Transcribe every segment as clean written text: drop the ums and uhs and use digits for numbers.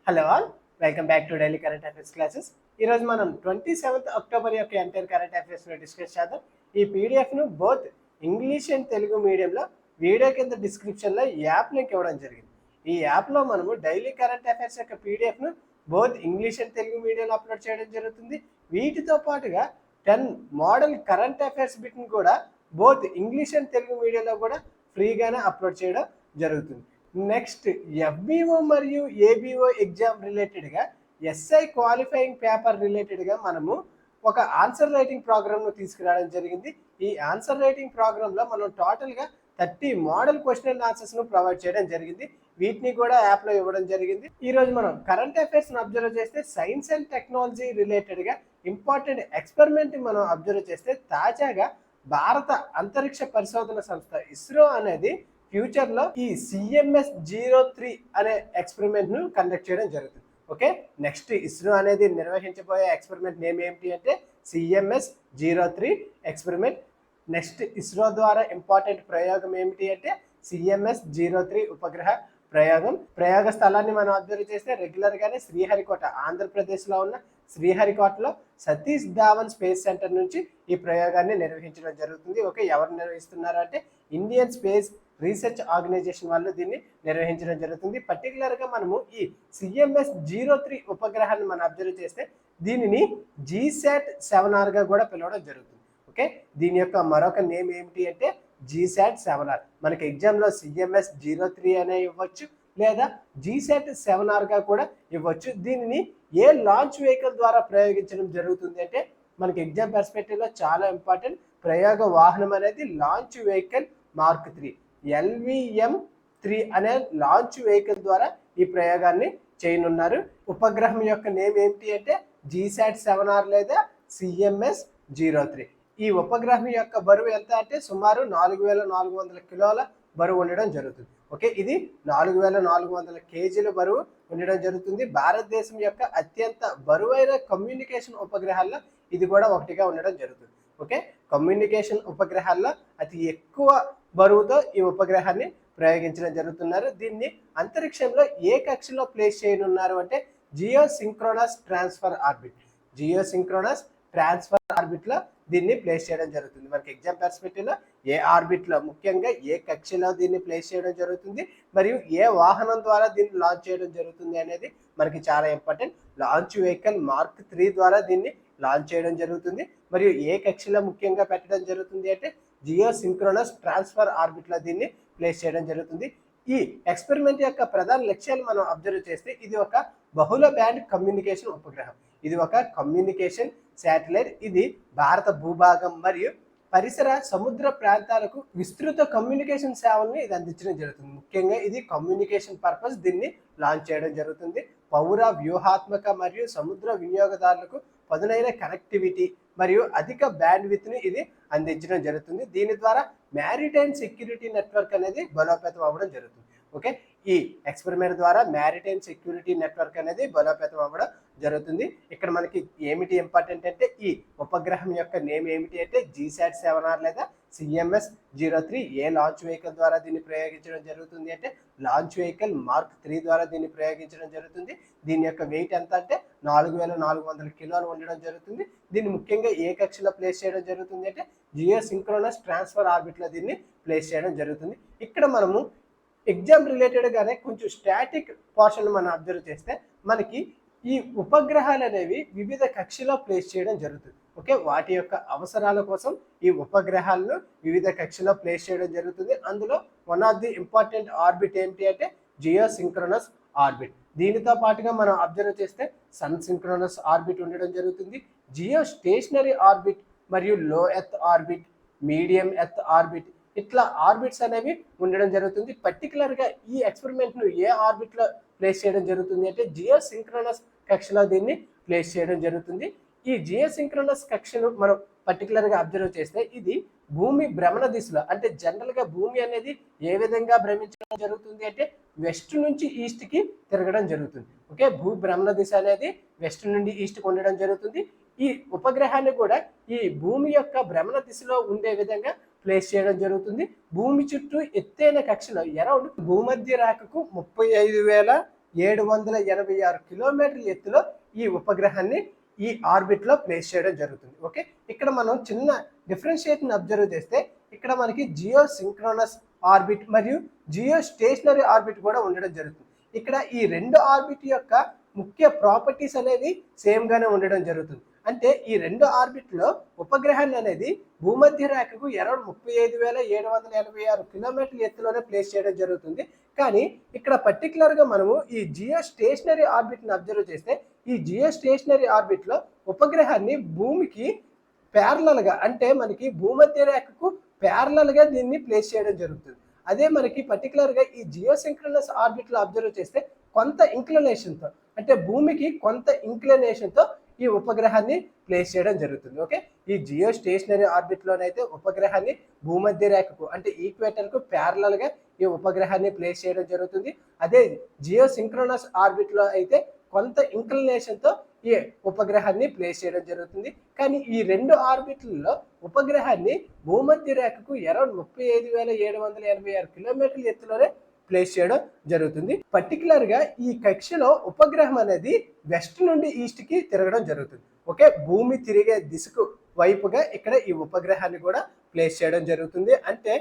Hello all, welcome back to daily current affairs classes. ఈరోజు మనం 27th October యొక్క entire current అఫైర్స్లో discuss చేద్దాం. ఈ పీడిఎఫ్ను బోత్ ఇంగ్లీష్ అండ్ తెలుగు మీడియంలో వీడియో కింద డిస్క్రిప్షన్లో యాప్ లింక్ ఇవ్వడం జరిగింది. ఈ యాప్లో మనము డైలీ కరెంట్ అఫైర్స్ యొక్క పీడిఎఫ్ను బోత్ ఇంగ్లీష్ అండ్ తెలుగు మీడియంలో అప్లోడ్ చేయడం జరుగుతుంది. వీటితో పాటుగా 10 మోడల్ కరెంట్ అఫైర్స్ బిట్ని కూడా బోత్ ఇంగ్లీష్ అండ్ తెలుగు మీడియంలో కూడా ఫ్రీగానే అప్లోడ్ చేయడం జరుగుతుంది. నెక్స్ట్ ఎఫ్బిఓ మరియు ఏబిఓ ఎగ్జామ్ రిలేటెడ్గా ఎస్ఐ క్వాలిఫైయింగ్ పేపర్ రిలేటెడ్గా మనము ఒక ఆన్సర్ రైటింగ్ ప్రోగ్రామ్ను తీసుకురావడం జరిగింది. ఈ ఆన్సర్ రైటింగ్ ప్రోగ్రాంలో మనం టోటల్గా 30 మోడల్ క్వశ్చన్ అండ్ ఆన్సర్స్ను ప్రొవైడ్ చేయడం జరిగింది. వీటిని కూడా యాప్లో ఇవ్వడం జరిగింది. ఈరోజు మనం కరెంట్ అఫైర్స్ను అబ్జర్వ్ చేస్తే సైన్స్ అండ్ టెక్నాలజీ రిలేటెడ్గా ఇంపార్టెంట్ ఎక్స్పెరిమెంట్ మనం అబ్జర్వ్ చేస్తే తాజాగా భారత అంతరిక్ష పరిశోధన సంస్థ ఇస్రో అనేది ఫ్యూచర్లో ఈ CMS-03 అనే ఎక్స్పెరిమెంట్ను కండక్ట్ చేయడం జరుగుతుంది. ఓకే, నెక్స్ట్ ఇస్రో అనేది నిర్వహించబోయే ఎక్స్పెరిమెంట్ నేమ్ ఏమిటి అంటే CMS-03 ఎక్స్పెరిమెంట్. నెక్స్ట్ ఇస్రో ద్వారా ఇంపార్టెంట్ ప్రయోగం ఏమిటి అంటే CMS-03 ఉపగ్రహ ప్రయోగ స్థలాన్ని మనం అబ్జర్వ్ చేస్తే రెగ్యులర్గానే శ్రీహరికోట, ఆంధ్రప్రదేశ్లో ఉన్న శ్రీహరికోటలో సతీష్ ధావన్ స్పేస్ సెంటర్ నుంచి ఈ ప్రయోగాన్ని నిర్వహించడం జరుగుతుంది. ఓకే, ఎవరు నిర్వహిస్తున్నారు అంటే ఇండియన్ స్పేస్ రీసెర్చ్ ఆర్గనైజేషన్ వాళ్ళు దీన్ని నిర్వహించడం జరుగుతుంది. పర్టికులర్గా మనము ఈ CMS-03 ఉపగ్రహాన్ని మనం అబ్జర్వ్ చేస్తే దీనిని GSAT-7R కూడా పిలవడం జరుగుతుంది. ఓకే, దీని యొక్క మరొక నేమ్ ఏమిటి అంటే GSAT-7R. మనకి ఎగ్జామ్లో CMS-03 అనే ఇవ్వచ్చు లేదా GSAT-7R కూడా ఇవ్వచ్చు. దీనిని ఏ లాంచ్ వెహికల్ ద్వారా ప్రయోగించడం జరుగుతుంది అంటే మనకి ఎగ్జామ్ పర్స్పెక్టివ్లో చాలా ఇంపార్టెంట్. ప్రయోగ వాహనం అనేది లాంచ్ వెహికల్ మార్క్ 3 LVM-3 అనే లాంచ్ వెహికల్ ద్వారా ఈ ప్రయోగాన్ని చేయనున్నారు. ఉపగ్రహం యొక్క నేమ్ ఏమిటి అంటే GSAT-7R లేదా CMS-03. ఈ ఉపగ్రహం యొక్క బరువు ఎంత అంటే సుమారు 4400 కిలోల బరువు ఉండడం జరుగుతుంది. ఓకే, ఇది 4400 కేజీల బరువు ఉండడం జరుగుతుంది. భారతదేశం యొక్క అత్యంత బరువైన కమ్యూనికేషన్ ఉపగ్రహాల్లో ఇది కూడా ఒకటిగా ఉండడం జరుగుతుంది. ఓకే, కమ్యూనికేషన్ ఉపగ్రహాల్లో అతి ఎక్కువ బరువుతో ఈ ఉపగ్రహాన్ని ప్రయోగించడం జరుగుతున్నారు. దీన్ని అంతరిక్షంలో ఏ కక్షలో ప్లేస్ చేయనున్నారు అంటే జియోసింక్రోనస్ ట్రాన్స్ఫర్ ఆర్బిట్లో దీన్ని ప్లేస్ చేయడం జరుగుతుంది. మనకి ఎగ్జామ్ పర్స్పెక్టివ్లో ఏ ఆర్బిట్లో, ముఖ్యంగా ఏ కక్షలో దీన్ని ప్లేస్ చేయడం జరుగుతుంది మరియు ఏ వాహనం ద్వారా దీన్ని లాంచ్ చేయడం జరుగుతుంది అనేది మనకి చాలా ఇంపార్టెంట్. లాంచ్ వెహికల్ మార్క్ 3 ద్వారా దీన్ని లాంచ్ చేయడం జరుగుతుంది మరియు ఏ కక్షలో ముఖ్యంగా పెట్టడం జరుగుతుంది అంటే జియోసింక్రోనస్ ట్రాన్స్ఫర్ ఆర్బిట్లో దీన్ని ప్లేస్ చేయడం జరుగుతుంది. ఈ ఎక్స్పెరిమెంట్ యొక్క ప్రధాన లక్ష్యాలు మనం అబ్జర్వ్ చేస్తే ఇది ఒక బహుళ బ్యాండ్ కమ్యూనికేషన్ ఉపగ్రహం, ఇది ఒక కమ్యూనికేషన్ శాటిలైట్. ఇది భారత భూభాగం మరియు పరిసర సముద్ర ప్రాంతాలకు విస్తృత కమ్యూనికేషన్ సేవల్ని ఇది అందించడం జరుగుతుంది. ముఖ్యంగా ఇది కమ్యూనికేషన్ పర్పస్ దీన్ని లాంచ్ చేయడం జరుగుతుంది. పౌర వ్యూహాత్మక మరియు సముద్ర వినియోగదారులకు పదునైన కనెక్టివిటీ మరియు అధిక బ్యాండ్విడ్త్ని ఇది అందించడం జరుగుతుంది. దీని ద్వారా మ్యారిటైమ్ సెక్యూరిటీ నెట్వర్క్ అనేది బలోపేతం అవ్వడం జరుగుతుంది. ఓకే, ఈ ఎక్స్పెరిమెంట్ ద్వారా మ్యారిటైమ్ సెక్యూరిటీ నెట్వర్క్ అనేది బలోపేతం అవ్వడం జరుగుతుంది. ఇక్కడ మనకి ఏమిటి ఇంపార్టెంట్ అంటే ఈ ఉపగ్రహం యొక్క నేమ్ ఏమిటి అంటే GSAT-7R లేదా CMS-03. ఏ లాంచ్ వెహికల్ ద్వారా దీన్ని ప్రయోగించడం జరుగుతుంది అంటే లాంచ్ వెహికల్ మార్క్ 3 ద్వారా దీన్ని ప్రయోగించడం జరుగుతుంది. దీని యొక్క వెయిట్ ఎంత అంటే 4400 కిలోలు ఉండడం జరుగుతుంది. దీన్ని ముఖ్యంగా ఏ కక్షలో ప్లేస్ చేయడం జరుగుతుంది అంటే జియోసింక్రోనస్ ట్రాన్స్ఫర్ ఆర్బిట్లో దీన్ని ప్లేస్ చేయడం జరుగుతుంది. ఇక్కడ మనము ఎగ్జామ్ రిలేటెడ్గానే కొంచెం స్టాటిక్ పోర్షన్ మనం అబ్జర్వ్ చేస్తే మనకి ఈ ఉపగ్రహాలు అనేవి వివిధ కక్షలో ప్లేస్ చేయడం జరుగుతుంది. ఓకే, వాటి యొక్క అవసరాల కోసం ఈ ఉపగ్రహాలను వివిధ కక్షలో ప్లేస్ చేయడం జరుగుతుంది. అందులో one of the important orbit ఏంటి అంటే జియోసింక్రోనస్ ఆర్బిట్. దీనితో పాటుగా మనం అబ్జర్వ్ చేస్తే సన్ సింక్రోనస్ ఆర్బిట్ ఉండడం జరుగుతుంది, జియో స్టేషనరీ ఆర్బిట్ మరియు లో earth orbit, medium earth orbit, ఇట్లా ఆర్బిట్స్ అనేవి ఉండడం జరుగుతుంది. పర్టికులర్గా ఈ ఎక్స్పెరిమెంట్ను ఏ ఆర్బిట్లో ప్లేస్ చేయడం జరుగుతుంది అంటే జియోసింక్రోనస్ కక్షలో దీన్ని ప్లేస్ చేయడం జరుగుతుంది. ఈ జియోసింక్రోనస్ కక్షను మనం పర్టికులర్గా అబ్జర్వ్ చేస్తే ఇది భూమి భ్రమణ దిశలో, అంటే జనరల్గా భూమి అనేది ఏ విధంగా భ్రమించడం జరుగుతుంది అంటే వెస్ట్ నుంచి ఈస్ట్కి తిరగడం జరుగుతుంది. ఓకే, భూ భ్రమణ దిశ అనేది వెస్ట్ నుండి ఈస్ట్కి ఉండడం జరుగుతుంది. ఈ ఉపగ్రహాన్ని కూడా ఈ భూమి యొక్క భ్రమణ దిశలో ఉండే విధంగా ప్లేస్ చేయడం జరుగుతుంది. భూమి చుట్టూ ఎత్తైన కక్షలో అరౌండ్ భూమధ్య రేఖకు 35,000 786 కిలోమీటర్ల ఎత్తులో ఈ ఉపగ్రహాన్ని ఈ ఆర్బిట్లో ప్లేస్ చేయడం జరుగుతుంది. ఓకే, ఇక్కడ మనం చిన్న డిఫరెన్షియేషన్ అబ్జర్వ్ చేస్తే ఇక్కడ మనకి జియో సింక్రోనస్ ఆర్బిట్ మరియు జియో స్టేషనరీ ఆర్బిట్ కూడా ఉండడం జరుగుతుంది. ఇక్కడ ఈ రెండు ఆర్బిట్ యొక్క ముఖ్య ప్రాపర్టీస్ అనేవి సేమ్ గానే ఉండడం జరుగుతుంది. అంటే ఈ రెండు ఆర్బిట్లో ఉపగ్రహాన్ని అనేది భూమధ్య రేఖకు అరౌండ్ 35,786 కిలోమీటర్ల ఎత్తులోనే ప్లేస్ చేయడం జరుగుతుంది. కానీ ఇక్కడ పర్టికులర్గా మనము ఈ జియో స్టేషనరీ ఆర్బిట్ని అబ్జర్వ్ చేస్తే ఈ జియో స్టేషనరీ ఆర్బిట్లో ఉపగ్రహాన్ని భూమికి ప్యారలల్గా అంటే మనకి భూమధ్య రేఖకు ప్యారలల్గా దీన్ని ప్లేస్ చేయడం జరుగుతుంది. అదే మనకి పర్టికులర్గా ఈ జియో సింక్రోనస్ ఆర్బిట్లో అబ్జర్వ్ చేస్తే కొంత ఇంక్లినేషన్తో అంటే భూమికి కొంత ఇంక్లినేషన్తో ఈ ఉపగ్రహాన్ని ప్లేస్ చేయడం జరుగుతుంది. ఓకే, ఈ జియో స్టేషనరీ ఆర్బిట్లోనైతే ఉపగ్రహాన్ని భూమధ్య రేఖకు అంటే ఈక్వేటర్కు ప్యారలల్గా ఈ ఉపగ్రహాన్ని ప్లేస్ చేయడం జరుగుతుంది. అదే జియో సింక్రోనస్ ఆర్బిట్లో అయితే కొంత ఇంక్లినేషన్తో ఈ ఉపగ్రహాన్ని ప్లేస్ చేయడం జరుగుతుంది. కానీ ఈ రెండు ఆర్బిట్లలో ఉపగ్రహాన్ని భూమధ్య రేఖకు అరౌండ్ 35,786 కిలోమీటర్ల ఎత్తులోనే ప్లేస్ చేయడం జరుగుతుంది. పర్టికులర్గా ఈ కక్షలో ఉపగ్రహం అనేది వెస్ట్ నుండి ఈస్ట్కి తిరగడం జరుగుతుంది. ఓకే, భూమి తిరిగే దిశకు వైపుగా ఇక్కడ ఈ ఉపగ్రహాన్ని కూడా ప్లేస్ చేయడం జరుగుతుంది. అంటే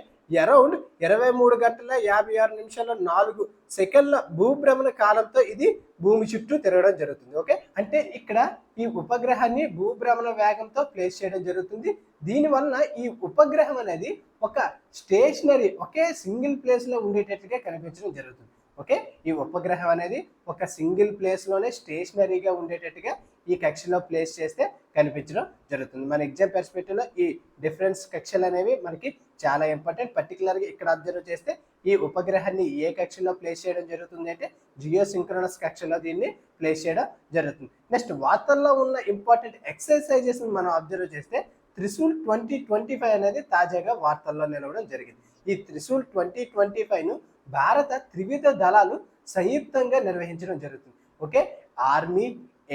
అరౌండ్ 23 గంటల 56 నిమిషాల 4 సెకండ్ల భూభ్రమణ కాలంతో ఇది భూమి చుట్టూ తిరగడం జరుగుతుంది. ఓకే, అంటే ఇక్కడ ఈ ఉపగ్రహాన్ని భూభ్రమణ వేగంతో ప్లేస్ చేయడం జరుగుతుంది. దీనివల్ల ఈ ఉపగ్రహం అనేది ఒక స్టేషనరీ ఒకే సింగిల్ ప్లేస్లో ఉండేటట్టుగా కనిపించడం జరుగుతుంది. ఓకే, ఈ ఉపగ్రహం అనేది ఒక సింగిల్ ప్లేస్లోనే స్టేషనరీగా ఉండేటట్టుగా ఈ కక్షలో ప్లేస్ చేస్తే కనిపించడం జరుగుతుంది. మన ఎగ్జామ్ పర్స్పెక్టివ్లో ఈ డిఫరెన్స్ కక్షలు అనేవి మనకి చాలా ఇంపార్టెంట్. పర్టికులర్గా ఇక్కడ అబ్జర్వ్ చేస్తే ఈ ఉపగ్రహాన్ని ఏ కక్షలో ప్లేస్ చేయడం జరుగుతుంది అంటే జియో సింక్రోనస్ కక్షలో దీన్ని ప్లేస్ చేయడం జరుగుతుంది. నెక్స్ట్ వార్తల్లో ఉన్న ఇంపార్టెంట్ ఎక్సర్సైజెస్ మనం అబ్జర్వ్ చేస్తే త్రిశూల్ 2025 అనేది తాజాగా వార్తల్లో నిలవడం జరిగింది. ఈ త్రిశూల్ 2025ను భారత త్రివిధ దళాలు సంయుక్తంగా నిర్వహించడం జరుగుతుంది. Okay, army,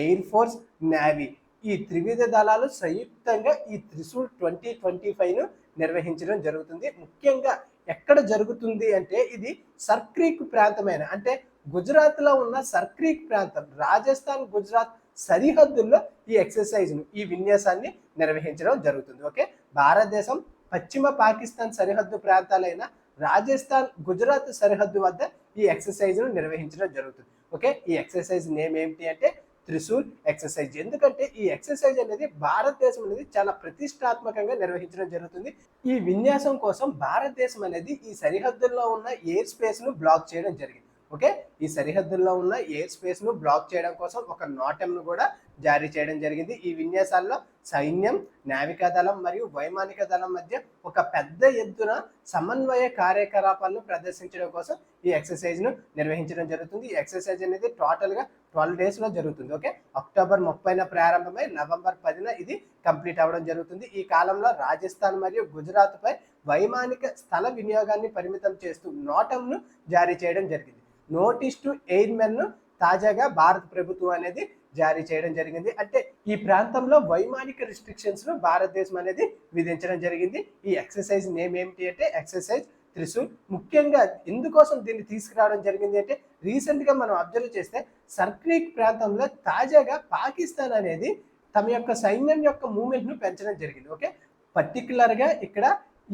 air force, navy ఈ త్రివిధ దళాలు సంయుక్తంగా ఈ త్రిశూల్ 2025ను నిర్వహించడం జరుగుతుంది. ముఖ్యంగా ఎక్కడ జరుగుతుంది అంటే ఇది సర్క్రీక్ ప్రాంతమైన అంటే గుజరాత్లో ఉన్న సర్క్రీక్ ప్రాంతం రాజస్థాన్ గుజరాత్ సరిహద్దుల్లో ఈ ఎక్సర్సైజ్ను ఈ విన్యాసాన్ని నిర్వహించడం జరుగుతుంది. ఓకే, భారతదేశం పశ్చిమ పాకిస్తాన్ సరిహద్దు ప్రాంతాలైన రాజస్థాన్ గుజరాత్ సరిహద్దు వద్ద ఈ ఎక్సర్సైజ్ను నిర్వహించడం జరుగుతుంది. ఓకే, ఈ ఎక్సర్సైజ్ నేమ్ ఏమిటి అంటే త్రిశూల్ ఎక్సర్సైజ్. ఎందుకంటే ఈ ఎక్సర్సైజ్ అనేది భారతదేశం అనేది చాలా ప్రతిష్టాత్మకంగా నిర్వహించడం జరుగుతుంది. ఈ విన్యాసం కోసం భారతదేశం అనేది ఈ సరిహద్దుల్లో ఉన్న ఎయిర్ స్పేస్ను బ్లాక్ చేయడం జరిగింది. ఓకే, ఈ సరిహద్దుల్లో ఉన్న ఎయిర్ స్పేస్ను బ్లాక్ చేయడం కోసం ఒక నోటంను కూడా జారీ చేయడం జరిగింది. ఈ విన్యాసాల్లో సైన్యం, నావికా దళం మరియు వైమానిక దళం మధ్య ఒక పెద్ద ఎత్తున సమన్వయ కార్యకలాపాలను ప్రదర్శించడం కోసం ఈ ఎక్సర్సైజ్ను నిర్వహించడం జరుగుతుంది. ఈ ఎక్సర్సైజ్ అనేది టోటల్గా 12 డేస్లో జరుగుతుంది. ఓకే, అక్టోబర్ 30న ప్రారంభమై నవంబర్ 10న ఇది కంప్లీట్ అవ్వడం జరుగుతుంది. ఈ కాలంలో రాజస్థాన్ మరియు గుజరాత్పై వైమానిక స్థల వినియోగాన్ని పరిమితం చేస్తూ నోటంను జారీ చేయడం జరిగింది. నోటీస్ టు ఎయిర్మెన్ను తాజాగా భారత ప్రభుత్వం అనేది జారీ చేయడం జరిగింది. అంటే ఈ ప్రాంతంలో వైమానిక రిస్ట్రిక్షన్స్ను భారతదేశం అనేది విధించడం జరిగింది. ఈ ఎక్సర్సైజ్ నేమ్ ఏమిటి అంటే ఎక్సర్సైజ్ త్రిశూల్. ముఖ్యంగా ఎందుకోసం దీన్ని తీసుకురావడం జరిగింది అంటే రీసెంట్గా మనం అబ్జర్వ్ చేస్తే సర్క్రీక్ ప్రాంతంలో తాజాగా పాకిస్తాన్ అనేది తమ యొక్క సైన్యం యొక్క మూవ్మెంట్ను పెంచడం జరిగింది. ఓకే, పర్టికులర్గా ఇక్కడ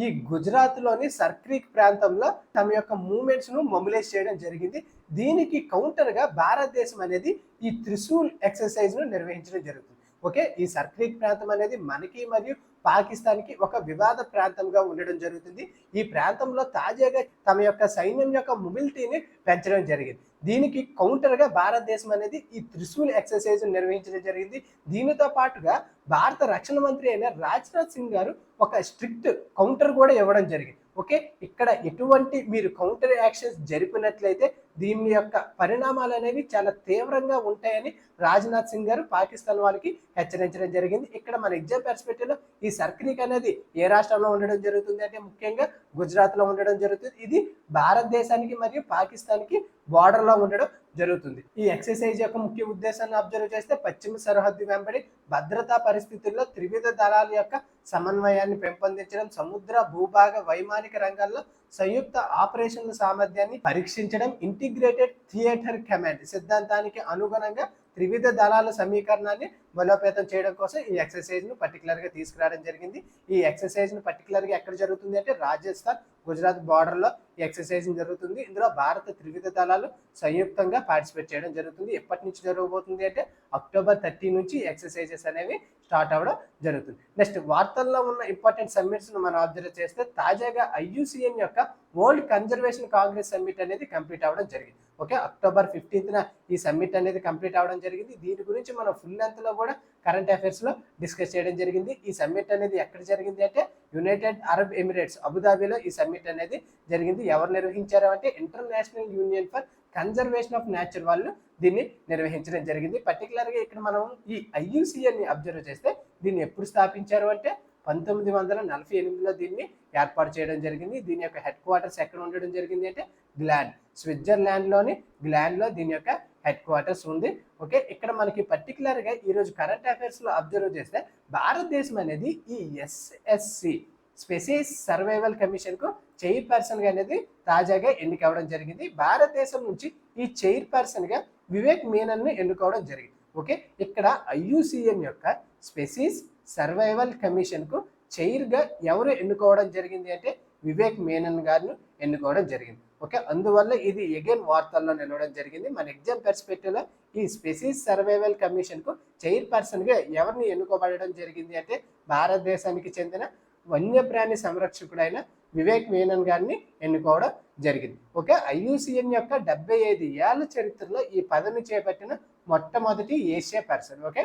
ఈ గుజరాత్లోని సర్క్రీక్ ప్రాంతంలో తమ యొక్క మూవ్మెంట్స్ను మొబిలైజ్ చేయడం జరిగింది. దీనికి కౌంటర్గా భారతదేశం అనేది ఈ త్రిశూల్ ఎక్సర్సైజ్ను నిర్వహించడం జరుగుతుంది. ఓకే, ఈ సర్క్రీక్ ప్రాంతం అనేది మనకి మరియు పాకిస్తాన్కి ఒక వివాద ప్రాంతంగా ఉండడం జరుగుతుంది. ఈ ప్రాంతంలో తాజాగా తమ యొక్క సైన్యం యొక్క మొబిలిటీని పెంచడం జరిగింది. దీనికి కౌంటర్గా భారతదేశం అనేది ఈ త్రిశూల్ ఎక్సర్సైజ్ నిర్వహించడం జరిగింది. దీనితో పాటుగా భారత రక్షణ మంత్రి అయిన రాజ్నాథ్ సింగ్ గారు ఒక స్ట్రిక్ట్ కౌంటర్ కూడా ఇవ్వడం జరిగింది. ఓకే, ఇక్కడ ఎటువంటి మీరు కౌంటర్ యాక్షన్స్ జరిపినట్లయితే దీని యొక్క పరిణామాలు అనేవి చాలా తీవ్రంగా ఉంటాయని రాజ్నాథ్ సింగ్ గారు పాకిస్తాన్ వాళ్ళకి హెచ్చరించడం జరిగింది. ఇక్కడ మన ఎగ్జామ్ పర్స్పెక్టివ్లో ఈ సర్క్రీక్ అనేది ఏ రాష్ట్రంలో ఉండడం జరుగుతుంది అంటే ముఖ్యంగా గుజరాత్లో ఉండడం జరుగుతుంది. ఇది భారతదేశానికి మరియు పాకిస్తాన్కి బార్డర్లో ఉండడం జరుగుతుంది. ఈ ఎక్సర్సైజ్ యొక్క ముఖ్య ఉద్దేశాన్ని అబ్జర్వ్ చేస్తే పశ్చిమ సరిహద్దు వెంబడి భద్రతా పరిస్థితుల్లో త్రివిధ దళాల యొక్క సమన్వయాన్ని పెంపొందించడం, సముద్ర భూభాగ వైమానిక రంగాల్లో సంయుక్త ఆపరేషన్ల సామర్థ్యాన్ని పరీక్షించడం, ఇంటిగ్రేటెడ్ థియేటర్ కమాండ్ సిద్ధాంతానికి అనుగుణంగా త్రివిధ దళాల సమీకరణాన్ని బలోపేతం చేయడం కోసం ఈ ఎక్సర్సైజ్ను పర్టికులర్గా తీసుకురావడం జరిగింది. ఈ ఎక్సర్సైజ్ను పర్టికులర్గా ఎక్కడ జరుగుతుంది అంటే రాజస్థాన్, గుజరాత్ బార్డర్లో ఈ ఎక్సర్సైజ్ జరుగుతుంది. ఇందులో భారత త్రివిధ దళాలు సంయుక్తంగా పార్టిసిపేట్ చేయడం జరుగుతుంది. ఎప్పటి నుంచి జరగబోతుంది అంటే October 30 నుంచి ఎక్సర్సైజెస్ అనేవి స్టార్ట్ అవ్వడం జరుగుతుంది. నెక్స్ట్ వార్తల్లో ఉన్న ఇంపార్టెంట్ సమ్మిట్స్ మనం అబ్జర్వ్ చేస్తే తాజాగా IUCN యొక్క వరల్డ్ కన్జర్వేషన్ కాంగ్రెస్ సమ్మిట్ అనేది కంప్లీట్ అవ్వడం జరిగింది. ఓకే, October 15న ఈ సమ్మిట్ అనేది కంప్లీట్ అవ్వడం జరిగింది. దీని గురించి మనం ఫుల్ లెంత్లో కూడా కరెంట్ అఫైర్స్లో డిస్కస్ చేయడం జరిగింది. ఈ సమ్మిట్ అనేది ఎక్కడ జరిగింది అంటే యునైటెడ్ అరబ్ ఎమిరేట్స్ అబుదాబిలో ఈ సమ్మిట్ అనేది జరిగింది. ఎవరు నిర్వహించారు అంటే international union for conservation of nature వాళ్ళు దీన్ని నిర్వహించడం జరిగింది. పర్టికులర్గా ఇక్కడ మనం ఈ IUCN అబ్జర్వ్ చేస్తే దీన్ని ఎప్పుడు స్థాపించారు అంటే 1948లో దీన్ని ఏర్పాటు చేయడం జరిగింది. దీని యొక్క హెడ్ క్వార్టర్స్ ఎక్కడ ఉండడం జరిగింది అంటే గ్లాండ్, స్విట్జర్లాండ్లోని గ్లాండ్లో దీని యొక్క హెడ్ క్వార్టర్స్ ఉంది. ఓకే, ఇక్కడ మనకి పర్టికులర్గా ఈరోజు కరెంట్ అఫైర్స్లో అబ్జర్వ్ చేస్తే భారతదేశం అనేది ఈ SSC స్పెసీస్ సర్వైవల్ కమిషన్కు చైర్పర్సన్గా అనేది తాజాగా ఎన్నికవడం జరిగింది. భారతదేశం నుంచి ఈ చైర్పర్సన్గా వివేక్ మీనన్ను ఎన్నుకోవడం జరిగింది. ఓకే, ఇక్కడ IUCN యొక్క స్పెసీస్ సర్వైవల్ కమిషన్కు చైర్గా ఎవరు ఎన్నుకోవడం జరిగింది అంటే వివేక్ మీనన్ గారిని ఎన్నుకోవడం జరిగింది. ఓకే, అందువల్ల ఇది అగైన్ వార్తల్లో నిలవడం జరిగింది. మన ఎగ్జామ్ పర్స్పెక్టివ్లో ఈ స్పెసీస్ సర్వైవల్ కమిషన్కు చైర్పర్సన్గా ఎవరిని ఎన్నుకోబడడం జరిగింది అంటే భారతదేశానికి చెందిన వన్యప్రాణి సంరక్షకుడైన వివేక్ మీనన్ గారిని ఎన్నుకోవడం జరిగింది. ఓకే, IUCN యొక్క 75 ఏళ్ల చరిత్రలో ఈ పదవిని చేపట్టిన మొట్టమొదటి ఏషియా పర్సన్. ఓకే,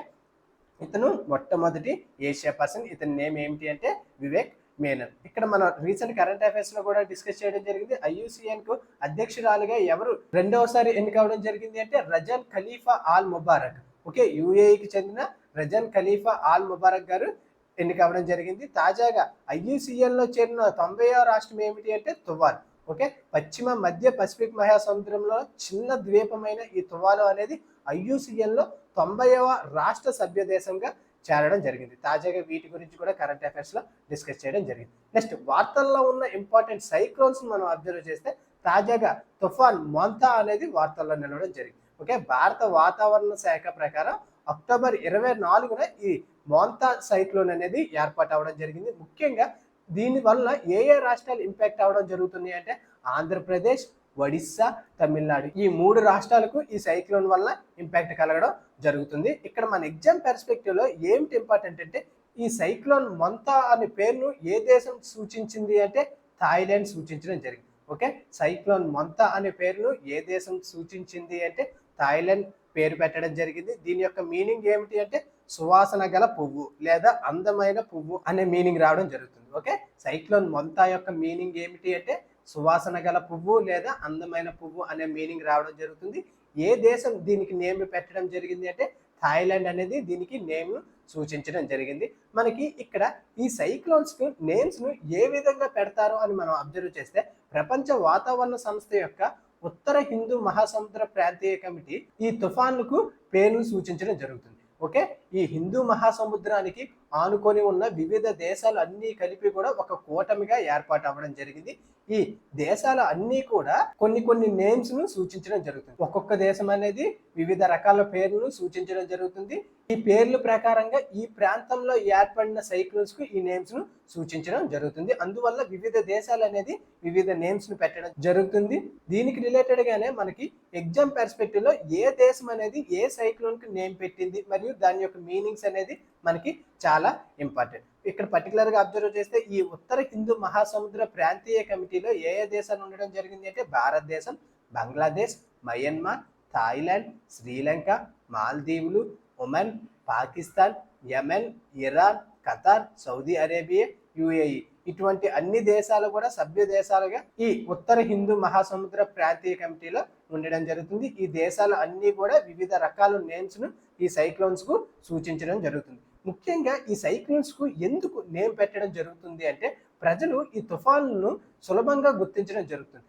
ఇతను మొట్టమొదటి ఏషియా పర్సన్. ఇతని నేమ్ ఏమిటి అంటే వివేక్ మీనన్. ఇక్కడ మనం రీసెంట్ కరెంట్ అఫైర్స్ లో కూడా డిస్కస్ చేయడం జరిగింది. IUCN కు అధ్యక్షురాలుగా ఎవరు రెండవసారి ఎన్నికవడం జరిగింది అంటే రజన్ ఖలీఫా ఆల్ ముబారక్. ఓకే, UAEకి చెందిన రజన్ ఖలీఫా ఆల్ ముబారక్ గారు ఎన్నికవడం జరిగింది. తాజాగా IUCN లో చేరిన 90వ రాష్ట్రం ఏమిటి అంటే తువాల్. ఓకే, పశ్చిమ మధ్య పసిఫిక్ మహాసముద్రంలో చిన్న ద్వీపమైన ఈ తువాలు అనేది IUCN లో 90వ రాష్ట్ర సభ్య దేశంగా చేరడం జరిగింది. తాజాగా వీటి గురించి కూడా కరెంట్ అఫైర్స్ లో డిస్కస్ చేయడం జరిగింది. నెక్స్ట్ వార్తల్లో ఉన్న ఇంపార్టెంట్ సైక్లోన్స్ మనం అబ్జర్వ్ చేస్తే తాజాగా తుఫాన్ మొంతా అనేది వార్తల్లో నిలవడం జరిగింది. ఓకే, భారత వాతావరణ శాఖ ప్రకారం October 24న ఈ మొంతా సైక్లోన్ అనేది ఏర్పాటు అవ్వడం జరిగింది. ముఖ్యంగా దీనివల్ల ఏ రాష్ట్రాలు ఇంపాక్ట్ అవ్వడం జరుగుతుంది అంటే ఆంధ్రప్రదేశ్, ఒడిస్సా, తమిళనాడు ఈ 3 రాష్ట్రాలకు ఈ సైక్లోన్ వల్ల ఇంపాక్ట్ కలగడం జరుగుతుంది. ఇక్కడ మన ఎగ్జామ్ పర్స్పెక్టివ్లో ఏమిటి ఇంపార్టెంట్ అంటే ఈ సైక్లోన్ మొంతా అనే పేరును ఏ దేశం సూచించింది అంటే థాయిలాండ్ సూచించడం జరిగింది. ఓకే, సైక్లోన్ మొంతా అనే పేరును ఏ దేశం సూచించింది అంటే థాయిలాండ్ పేరు పెట్టడం జరిగింది. దీని యొక్క మీనింగ్ ఏమిటి అంటే సువాసన గల పువ్వు లేదా అందమైన పువ్వు అనే మీనింగ్ రావడం జరుగుతుంది. ఓకే, సైక్లోన్ మొంతా యొక్క మీనింగ్ ఏమిటి అంటే సువాసన గల పువ్వు లేదా అందమైన పువ్వు అనే మీనింగ్ రావడం జరుగుతుంది. ఏ దేశం దీనికి నేమ్ పెట్టడం జరిగింది అంటే థాయిలాండ్ అనేది దీనికి నేమ్ సూచించడం జరిగింది. మనకి ఇక్కడ ఈ సైక్లోన్స్కు నేమ్స్ను ఏ విధంగా పెడతారో అని మనం అబ్జర్వ్ చేస్తే ప్రపంచ వాతావరణ సంస్థ యొక్క ఉత్తర హిందూ మహాసముద్ర ప్రాంతీయ కమిటీ ఈ తుఫాన్లకు పేర్లు సూచించడం జరుగుతుంది. ఓకే, ఈ హిందూ మహాసముద్రానికి ఆనుకొని ఉన్న వివిధ దేశాలు అన్నీ కలిపి కూడా ఒక కూటమిగా ఏర్పాటు అవ్వడం జరిగింది. ఈ దేశాలు అన్నీ కూడా కొన్ని నేమ్స్ ను సూచించడం జరుగుతుంది. ఒక్కొక్క దేశం అనేది వివిధ రకాల పేర్లను సూచించడం జరుగుతుంది. ఈ పేర్ల ప్రకారంగా ఈ ప్రాంతంలో ఏర్పడిన సైక్లోన్స్ కు ఈ నేమ్స్ ను సూచించడం జరుగుతుంది. అందువల్ల వివిధ దేశాలు అనేది వివిధ నేమ్స్ ను పెట్టడం జరుగుతుంది. దీనికి రిలేటెడ్ గానే మనకి ఎగ్జామ్ పర్స్పెక్టివ్ లో ఏ దేశం అనేది ఏ సైక్లోన్ కి నేమ్ పెట్టింది మరియు దాని యొక్క మీనింగ్స్ అనేది మనకి చాలా ఇంపార్టెంట్. ఇక్కడ పర్టికులర్ గా అబ్జర్వ్ చేస్తే ఈ ఉత్తర హిందూ మహాసముద్ర ప్రాంతీయ కమిటీలో ఏ దేశాలు ఉండడం జరిగింది అంటే భారతదేశం, బంగ్లాదేశ్, మయన్మార్, థాయిలాండ్, శ్రీలంక, మాల్దీవులు, Oman, Pakistan, Yemen, Iran, Qatar, Saudi Arabia, UAE ఇటువంటి అన్ని దేశాలు కూడా సభ్య దేశాలుగా ఈ ఉత్తర హిందూ మహాసముద్ర ప్రాంతీయ కమిటీలో ఉండడం జరుగుతుంది. ఈ దేశాలు అన్ని కూడా వివిధ రకాల నేమ్స్ ను ఈ సైక్లోన్స్ కు సూచించడం జరుగుతుంది. ముఖ్యంగా ఈ సైక్లోన్స్ కు ఎందుకు నేమ్ పెట్టడం జరుగుతుంది అంటే ప్రజలు ఈ తుఫాన్లను సులభంగా గుర్తించడం జరుగుతుంది.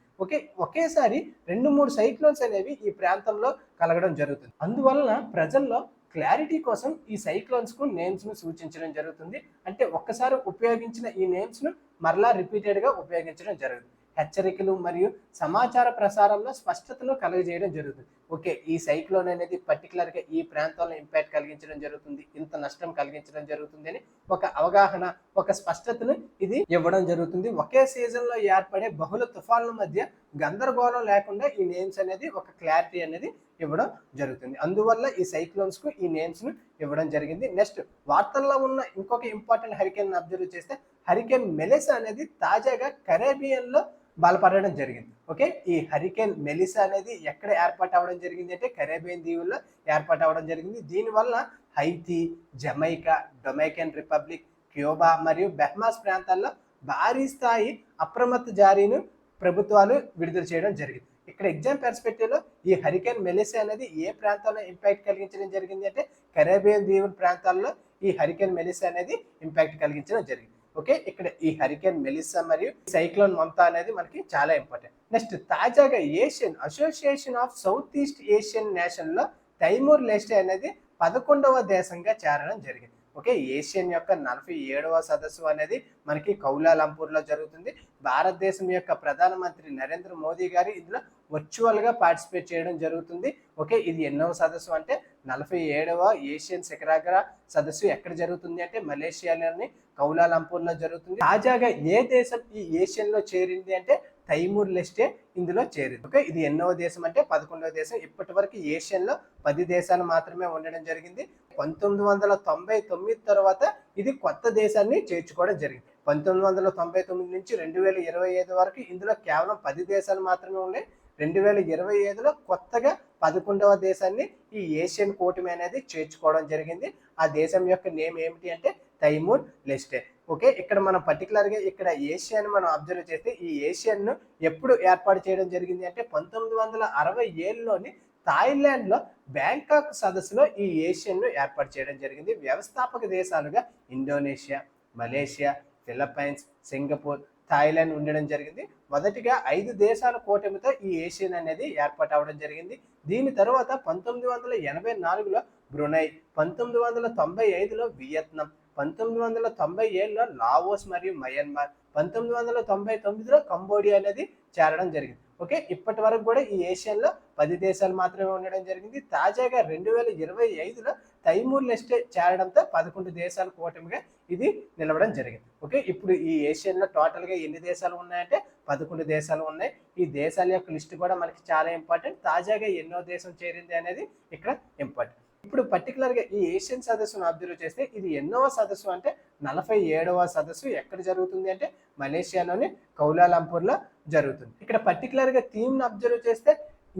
ఒకేసారి 2-3 సైక్లోన్స్ అనేవి ఈ ప్రాంతంలో కలగడం జరుగుతుంది. అందువలన ప్రజల్లో క్లారిటీ కోసం ఈ సైక్లోన్స్ కు నేమ్స్ ను సూచించడం జరుగుతుంది. అంటే ఒక్కసారి ఉపయోగించిన ఈ నేమ్స్ ను మరలా రిపీటెడ్ గా ఉపయోగించడం జరుగుతుంది. హెచ్చరికలు మరియు సమాచార ప్రసారంలో స్పష్టతను కలుగజేయడం జరుగుతుంది. ఓకే, ఈ సైక్లోన్ అనేది పర్టికులర్గా ఈ ప్రాంతంలో ఇంపాక్ట్ కలిగించడం జరుగుతుంది, ఇంత నష్టం కలిగించడం జరుగుతుంది అని ఒక అవగాహన, ఒక స్పష్టతను ఇది ఇవ్వడం జరుగుతుంది. ఒకే సీజన్లో ఏర్పడే బహుళ తుఫాన్ల మధ్య గందరగోళం లేకుండా ఈ నేమ్స్ అనేది ఒక క్లారిటీ అనేది ఇవ్వడం జరుగుతుంది. అందువల్ల ఈ సైక్లోన్స్ కు ఈ నేమ్స్ ను ఇవ్వడం జరిగింది. నెక్స్ట్ వార్తల్లో ఉన్న ఇంకొక ఇంపార్టెంట్ హరికేన్ అబ్జర్వ్ చేస్తే హరికేన్ మెలిసా అనేది తాజాగా కరేబియన్ లో బలపడడం జరిగింది. ఓకే, ఈ హరికేన్ మెలిసా అనేది ఎక్కడ ఏర్పాటు అవ్వడం జరిగింది అంటే కరేబియన్ దీవుల్లో ఏర్పాటు అవ్వడం జరిగింది. దీనివల్ల Haiti, Jamaica, Dominican republic, Cuba మరియు బెహమాస్ ప్రాంతాల్లో భారీ స్థాయి అప్రమత్త జారీను ప్రభుత్వాలు విడుదల చేయడం జరిగింది. ఇక్కడ ఎగ్జామ్ పర్స్పెక్టివ్ లో ఈ హరికేన్ మెలిసా అనేది ఏ ప్రాంతంలో ఇంపాక్ట్ కలిగించడం జరిగింది అంటే కరేబియన్ దీవుల ప్రాంతాల్లో ఈ హరికేన్ మెలిసా అనేది ఇంపాక్ట్ కలిగించడం జరిగింది. ఓకే, ఇక్కడ ఈ హరికేన్ మెలిసా మరియు సైక్లోన్ మమతా అనేది మనకి చాలా ఇంపార్టెంట్. నెక్స్ట్ తాజాగా Asian association of south east Asian nation లో తైమూర్ లెస్టే అనేది 11వ దేశంగా చేరడం జరిగింది. ఓకే, ఏషియన్ యొక్క 47వ సదస్సు అనేది మనకి కౌలాలంపూర్ లో జరుగుతుంది. భారతదేశం యొక్క ప్రధానమంత్రి నరేంద్ర మోదీ గారు ఇందులో వర్చువల్ గా పార్టిసిపేట్ చేయడం జరుగుతుంది. ఓకే, ఇది ఎన్నవ సదస్సు అంటే 47వ ఏషియన్ శిఖరాగ్ర సదస్సు ఎక్కడ జరుగుతుంది అంటే మలేషియాలోని కౌలాలంపూర్ లో జరుగుతుంది. తాజాగా ఏ దేశం ఈ ఏషియన్ లో చేరింది అంటే తైమూర్ లెస్టే ఇందులో చేరింది. ఓకే, ఇది ఎన్నవ దేశం అంటే 11వ దేశం. ఇప్పటి వరకు ఏషియన్ లో 10 దేశాలు మాత్రమే ఉండడం జరిగింది. 1999 తర్వాత ఇది కొత్త దేశాన్ని చేర్చుకోవడం జరిగింది. 1999 నుంచి 2025 వరకు ఇందులో కేవలం 10 దేశాలు మాత్రమే ఉన్నాయి. 2025లో కొత్తగా 11వ దేశాన్ని ఈ ఏషియన్ కూటమి అనేది చేర్చుకోవడం జరిగింది. ఆ దేశం యొక్క నేమ్ ఏమిటి అంటే తైమూర్ లెస్టే. ఓకే, ఇక్కడ మనం పర్టికులర్గా ఇక్కడ ఏషియన్ మనం అబ్జర్వ్ చేస్తే ఈ ఏషియన్ ను ఎప్పుడు ఏర్పాటు చేయడం జరిగింది అంటే 1967లోని థాయిలాండ్ లో బ్యాంకాక్ సదస్సులో ఈ ఏషియన్ ను ఏర్పాటు చేయడం జరిగింది. వ్యవస్థాపక దేశాలుగా Indonesia, Malaysia, Philippines, Singapore, Thailand ఉండడం జరిగింది. మొదటిగా 5 దేశాల కూటమితో ఈ ఏషియన్ అనేది ఏర్పాటు అవ్వడం జరిగింది. దీని తర్వాత 1984లో బ్రునై, 1995లో వియత్నాం, 1997లో లావోస్ మరియు మయన్మార్, 1999లో కంబోడియా అనేది చేరడం జరిగింది. ఓకే, ఇప్పటి వరకు కూడా ఈ ఏషియన్లో 10 దేశాలు మాత్రమే ఉండడం జరిగింది. తాజాగా 2025లో తైమూర్ లెస్టే చేరడంతో 11 దేశాల కూటమిగా ఇది నిలవడం జరిగింది. ఓకే, ఇప్పుడు ఈ ఏషియన్లో టోటల్గా ఎన్ని దేశాలు ఉన్నాయంటే 11 దేశాలు ఉన్నాయి. ఈ దేశాల యొక్క లిస్ట్ కూడా మనకి చాలా ఇంపార్టెంట్. తాజాగా ఎన్నో దేశం చేరింది అనేది ఇక్కడ ఇంపార్టెంట్. ఇప్పుడు పర్టికులర్గా ఈ ఏషియన్ సదస్సును అబ్జర్వ్ చేస్తే ఇది ఎన్నవ సదస్సు అంటే 47వ సదస్సు ఎక్కడ జరుగుతుంది అంటే మలేషియాలోని కౌలాలంపూర్లో జరుగుతుంది. ఇక్కడ పర్టికులర్గా థీమ్ను అబ్జర్వ్ చేస్తే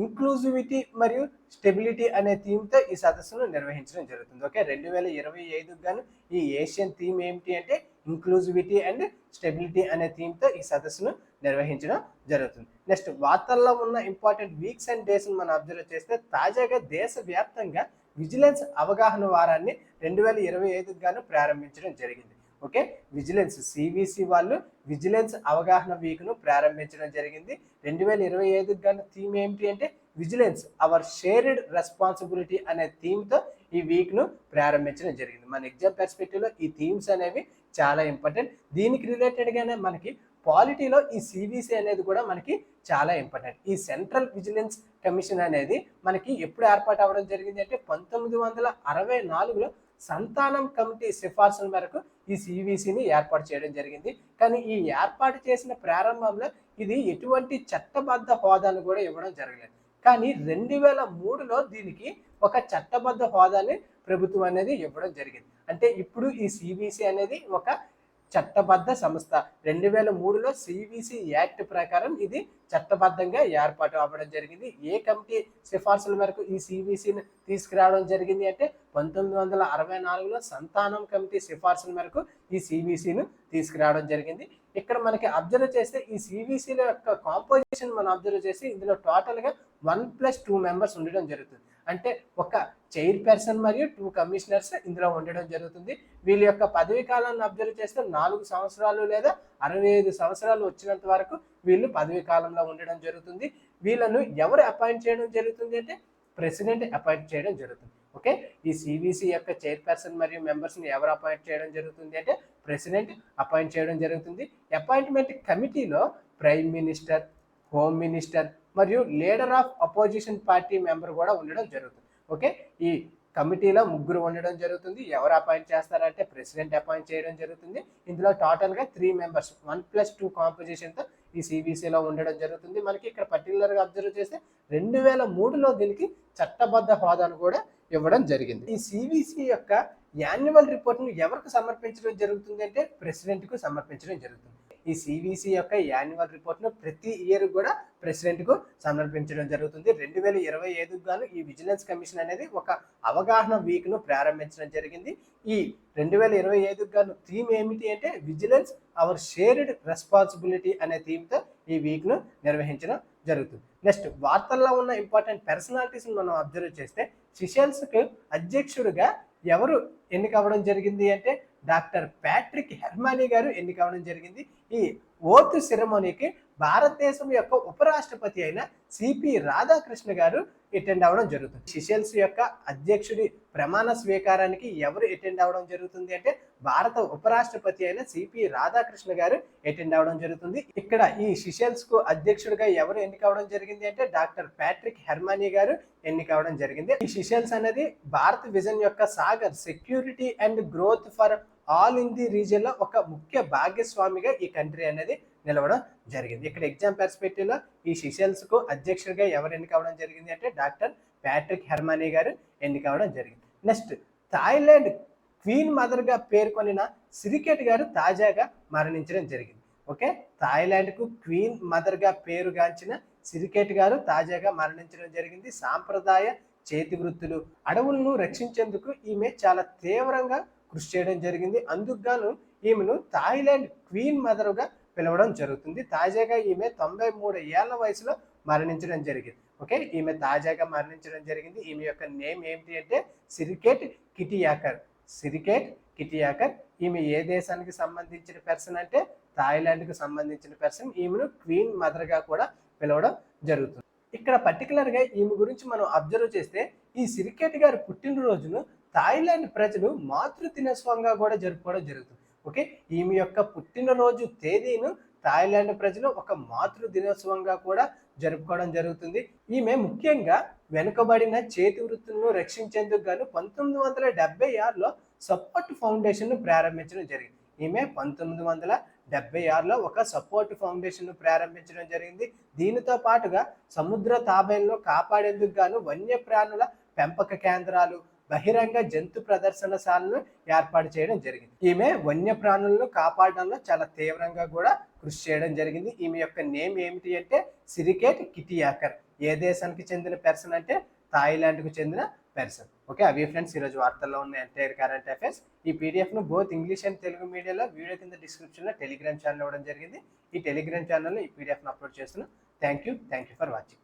ఇంక్లూజివిటీ మరియు స్టెబిలిటీ అనే థీమ్తో ఈ సదస్సును నిర్వహించడం జరుగుతుంది. ఓకే, 2025 గాను ఈ ఏషియన్ థీమ్ ఏమిటి అంటే ఇంక్లూజివిటీ అండ్ స్టెబిలిటీ అనే థీమ్తో ఈ సదస్సును నిర్వహించడం జరుగుతుంది. నెక్స్ట్ వార్తల్లో ఉన్న ఇంపార్టెంట్ వీక్స్ అండ్ డేస్ మనం అబ్జర్వ్ చేస్తే తాజాగా దేశవ్యాప్తంగా విజిలెన్స్ అవగాహన వారాన్ని 2025 గాను ప్రారంభించడం జరిగింది. ఓకే, విజిలెన్స్ సివిసి వాళ్ళు విజిలెన్స్ అవగాహన వీక్ ను ప్రారంభించడం జరిగింది. 2025 గాను థీమ్ ఏంటి అంటే విజిలెన్స్ అవర్ షేర్డ్ రెస్పాన్సిబిలిటీ అనే థీమ్తో ఈ వీక్ ను ప్రారంభించడం జరిగింది. మన ఎగ్జామ్ పర్స్పెక్టివ్ లో ఈ థీమ్స్ అనేవి చాలా ఇంపార్టెంట్. దీనికి రిలేటెడ్ గానే మనకి పాలిటీలో ఈ సివిసి అనేది కూడా మనకి చాలా ఇంపార్టెంట్. ఈ సెంట్రల్ విజిలెన్స్ కమిషన్ అనేది మనకి ఎప్పుడు ఏర్పాటు అవ్వడం జరిగింది అంటే 1964లో సంతానం కమిటీ సిఫార్సుల మేరకు ఈ సివిసిని ఏర్పాటు చేయడం జరిగింది. కానీ ఈ ఏర్పాటు చేసిన ప్రారంభంలో ఇది ఎటువంటి చట్టబద్ధ హోదాను కూడా ఇవ్వడం జరగలేదు. కానీ 2003లో దీనికి ఒక చట్టబద్ధ హోదాని ప్రభుత్వం అనేది ఇవ్వడం జరిగింది. అంటే ఇప్పుడు ఈ సివిసి అనేది ఒక చట్టబద్ధ సంస్థ. 2003లో సివిసి యాక్ట్ ప్రకారం ఇది చట్టబద్ధంగా ఏర్పాటు అవ్వడం జరిగింది. ఏ కమిటీ సిఫార్సుల మేరకు ఈ సివిసిని తీసుకురావడం జరిగింది అంటే 1964లో సంతానం కమిటీ సిఫార్సుల మేరకు ఈ సివిసిను తీసుకురావడం జరిగింది. ఇక్కడ మనకి అబ్జర్వ్ చేస్తే ఈ సివిసిల యొక్క కాంపోజిషన్ మనం అబ్జర్వ్ చేసి ఇందులో టోటల్గా 1+2 మెంబర్స్ ఉండడం జరుగుతుంది. అంటే ఒక చైర్పర్సన్ మరియు 2 కమిషనర్స్ ఇందులో ఉండడం జరుగుతుంది. వీళ్ళ యొక్క పదవీ కాలాన్ని అబ్జర్వ్ చేస్తే 4 సంవత్సరాలు లేదా 65 సంవత్సరాలు వచ్చినంత వరకు వీళ్ళు పదవీ కాలంలో ఉండడం జరుగుతుంది. వీళ్ళను ఎవరు అపాయింట్ చేయడం జరుగుతుంది అంటే ప్రెసిడెంట్ అపాయింట్ చేయడం జరుగుతుంది. ఓకే, ఈ సివిసి యొక్క చైర్పర్సన్ మరియు మెంబర్స్ని ఎవరు అపాయింట్ చేయడం జరుగుతుంది అంటే ప్రెసిడెంట్ అపాయింట్ చేయడం జరుగుతుంది. అపాయింట్మెంట్ కమిటీలో ప్రైమ్ మినిస్టర్, హోమ్ మినిస్టర్ మరియు leader of opposition party member కూడా ఉండడం జరుగుతుంది. ఓకే, ఈ కమిటీలో ముగ్గురు ఉండడం జరుగుతుంది. ఎవరు అపాయింట్ చేస్తారంటే ప్రెసిడెంట్ అపాయింట్ చేయడం జరుగుతుంది. ఇందులో టోటల్గా 3 మెంబర్స్ 1+2 కాంపోజిషన్తో ఈ సిబిసిలో ఉండడం జరుగుతుంది. మనకి ఇక్కడ పర్టికులర్గా అబ్జర్వ్ చేస్తే 2003లో దీనికి చట్టబద్ధ హోదాను కూడా ఇవ్వడం జరిగింది. ఈ సిబిసి యొక్క యాన్యువల్ రిపోర్ట్ను ఎవరికి సమర్పించడం జరుగుతుంది అంటే ప్రెసిడెంట్కు సమర్పించడం జరుగుతుంది. ఈ సిబిసి యొక్క యాన్యువల్ రిపోర్ట్ను ప్రతి ఇయర్ కూడా ప్రెసిడెంట్కు సమర్పించడం జరుగుతుంది. 2025కు గాను ఈ విజిలెన్స్ కమిషన్ అనేది ఒక అవగాహన వీక్ను ప్రారంభించడం జరిగింది. ఈ 2025కు గాను థీమ్ ఏమిటి అంటే విజిలెన్స్ అవర్ షేర్డ్ రెస్పాన్సిబిలిటీ అనే థీమ్తో ఈ వీక్ను నిర్వహించడం జరుగుతుంది. నెక్స్ట్ వార్తల్లో ఉన్న ఇంపార్టెంట్ పర్సనాలిటీస్ని మనం అబ్జర్వ్ చేస్తే సిషెల్స్కు అధ్యక్షుడిగా ఎవరు ఎన్నికవ్వడం జరిగింది అంటే డాక్టర్ ప్యాట్రిక్ హెర్మానీ గారు ఎన్నికవడం జరిగింది. ఈ ఓత్ సెరమోనీకి భారతదేశం యొక్క ఉపరాష్ట్రపతి అయిన సిపి రాధాకృష్ణ గారు అటెండ్ అవ్వడం జరుగుతుంది. సిషెల్స్ యొక్క అధ్యక్షుడి ప్రమాణ స్వీకారానికి ఎవరు అటెండ్ అవ్వడం జరుగుతుంది అంటే భారత ఉపరాష్ట్రపతి అయిన సిపి రాధాకృష్ణ గారు అటెండ్ అవ్వడం జరుగుతుంది. ఇక్కడ ఈ సిషెల్స్ కు అధ్యక్షుడిగా ఎవరు ఎన్నికవడం జరిగింది అంటే డాక్టర్ ప్యాట్రిక్ హెర్మానీ గారు ఎన్నికవడం జరిగింది. ఈ సిషెల్స్ అనేది భారత్ విజన్ యొక్క Sagar security and growth for all in the region లో ఒక ముఖ్య భాగస్వామిగా ఈ కంట్రీ అనేది నిలవడం జరిగింది. ఇక్కడ ఎగ్జామ్ పర్స్పెక్టివ్ లో ఈ సిషెల్స్ కు అధ్యక్షుడిగా ఎవరు ఎన్నికవడం జరిగింది అంటే డాక్టర్ ప్యాట్రిక్ హెర్మానీ గారు ఎన్నికవడం జరిగింది. నెక్స్ట్ థాయిలాండ్ క్వీన్ మదర్ గా పేర్కొనిన సిరికెట్ గారు తాజాగా మరణించడం జరిగింది. ఓకే, థాయిలాండ్ కు క్వీన్ మదర్ గా పేరుగాంచిన సిరికెట్ గారు తాజాగా మరణించడం జరిగింది. సాంప్రదాయ చేతి వృత్తులు, అడవులను రక్షించేందుకు ఈమె చాలా తీవ్రంగా కృషి చేయడం జరిగింది. అందుకు గాను ఈమెను థాయిలాండ్ క్వీన్ మదర్గా పిలవడం జరుగుతుంది. తాజాగా ఈమె 93 ఏళ్ల వయసులో మరణించడం జరిగింది. ఓకే, ఈమె తాజాగా మరణించడం జరిగింది. ఈమె యొక్క నేమ్ ఏంటి అంటే సిరికెట్ కిటియాకర్. సిరికెట్ కిటియాకర్. ఈమె ఏ దేశానికి సంబంధించిన పర్సన్ అంటే థాయిలాండ్కు సంబంధించిన పర్సన్. ఈమెను క్వీన్ మదర్గా కూడా పిలవడం జరుగుతుంది. ఇక్కడ పర్టికులర్గా ఈమె గురించి మనం అబ్జర్వ్ చేస్తే ఈ సిరికెట్ గారి పుట్టినరోజును థాయిలాండ్ ప్రజలు మాతృ దినోత్సవంగా కూడా జరుపుకోవడం జరుగుతుంది. ఓకే, ఈమె యొక్క పుట్టినరోజు తేదీను థాయిలాండ్ ప్రజలు ఒక మాతృ దినోత్సవంగా కూడా జరుపుకోవడం జరుగుతుంది. ఈమె ముఖ్యంగా వెనుకబడిన చేతి వృత్తులను రక్షించేందుకు గాను 1976లో సపోర్ట్ ఫౌండేషన్ ప్రారంభించడం జరిగింది. ఈమె 1976లో ఒక సపోర్ట్ ఫౌండేషన్ ప్రారంభించడం జరిగింది. దీనితో పాటుగా సముద్ర తాబేలను కాపాడేందుకు గాను వన్యప్రాణుల పెంపక కేంద్రాలు, బహిరంగ జంతు ప్రదర్శనశాలను ఏర్పాటు చేయడం జరిగింది. ఈమె వన్యప్రాణులను కాపాడడంలో చాలా తీవ్రంగా కూడా కృషి చేయడం జరిగింది. ఈమె యొక్క నేమ్ ఏమిటి అంటే సిరికెట్ కిటియాకర్. ఏ దేశానికి చెందిన పర్సన్ అంటే థాయిలాండ్కు చెందిన పర్సన్. ఓకే, అవి ఫ్రెండ్స్ ఈరోజు వార్తల్లో ఉన్న ఎంటైర్ కరెంట్ అఫైర్స్. ఈ పీడిఎఫ్ను బోత్ ఇంగ్లీష్ అండ్ తెలుగు మీడియాలో వీడియో కింద డిస్క్రిప్షన్లో టెలిగ్రామ్ ఛానల్ ఇవ్వడం జరిగింది. ఈ టెలిగ్రామ్ ఛానల్లో ఈ పీడిఎఫ్ను అప్లోడ్ చేస్తున్నాను. Thank you for watching.